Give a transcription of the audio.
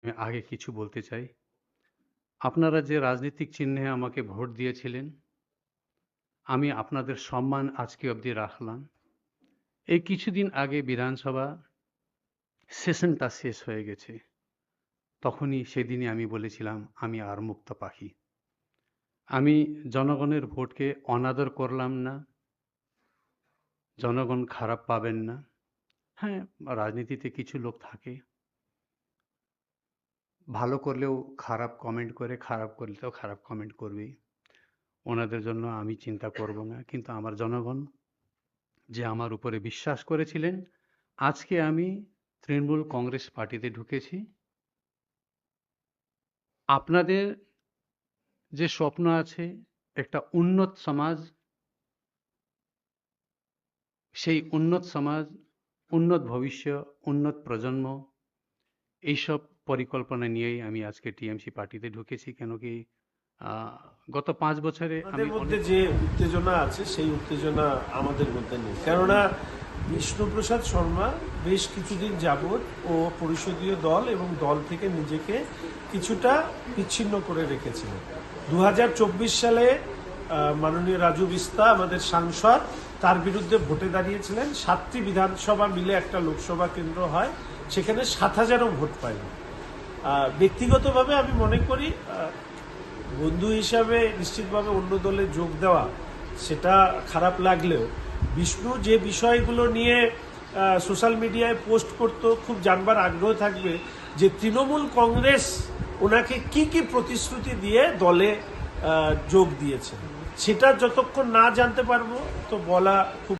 আমি আগে কিছু বলতে চাই। আপনারা যে রাজনৈতিক চিহ্নে আমাকে ভোট দিয়েছিলেন, আমি আপনাদের সম্মান আজকে অবধি রাখলাম। এই কিছুদিন আগে বিধানসভা সেশনটা শেষ হয়ে গেছে। তখনই সেদিনই আমি বলেছিলাম, আমি আর মুক্ত পাখি। আমি জনগণের ভোটকে অনাদর করলাম না। জনগণ খারাপ পাবেন না। হ্যাঁ, রাজনীতিতে কিছু লোক থাকে। ভালো করলেও খারাপ কমেন্ট করে, খারাপ করলেও খারাপ কমেন্ট করবেই। ওনাদের জন্য আমি চিন্তা করব না। কিন্তু আমার জনগণ যে আমার উপরে বিশ্বাস করেছিলেন, আজকে আমি তৃণমূল কংগ্রেস পার্টিতে ঢুকেছি। আপনাদের যে স্বপ্ন আছে একটা উন্নত সমাজ, সেই উন্নত সমাজ, উন্নত ভবিষ্যৎ, উন্নত প্রজন্ম, এইসব পরিকল্পনা নিয়েই আমি আজকে টিএমসি পার্টিতে ঢুকেছি। কেন কি গত ৫ বছরে আমাদের আমি মধ্যে যে উত্তেজনা আছে সেই উত্তেজনা আমাদের মধ্যে নেই, কেননা বিষ্ণুপ্রসাদ শর্মা বেশ কিছুদিন যাবৎ ও পরিষদীয় দল এবং দল থেকে নিজেকে কিছুটা বিচ্ছিন্ন করে রেখেছিলেন। 2024 সালে মাননীয় রাজু বিস্তা আমাদের সাংসদ তার বিরুদ্ধে ভোটে দাঁড়িয়েছিলেন। 7টি বিধানসভা মিলে একটা লোকসভা কেন্দ্র হয়, সেখানে 7,000ও ভোট পায়নি। ব্যক্তিগতভাবে আমি মনে করি বন্ধু হিসাবে নিশ্চিতভাবে অন্য দলে যোগ দেওয়া সেটা খারাপ লাগলেও বিষ্ণু যে বিষয়গুলো নিয়ে সোশ্যাল মিডিয়ায় পোস্ট করতো, খুব জানবার আগ্রহ থাকবে যে তৃণমূল কংগ্রেস ওনাকে কি কি প্রতিশ্রুতি দিয়ে দলে যোগ দিয়েছে। সেটা যতক্ষণ না জানতে পারবো তো বলা খুব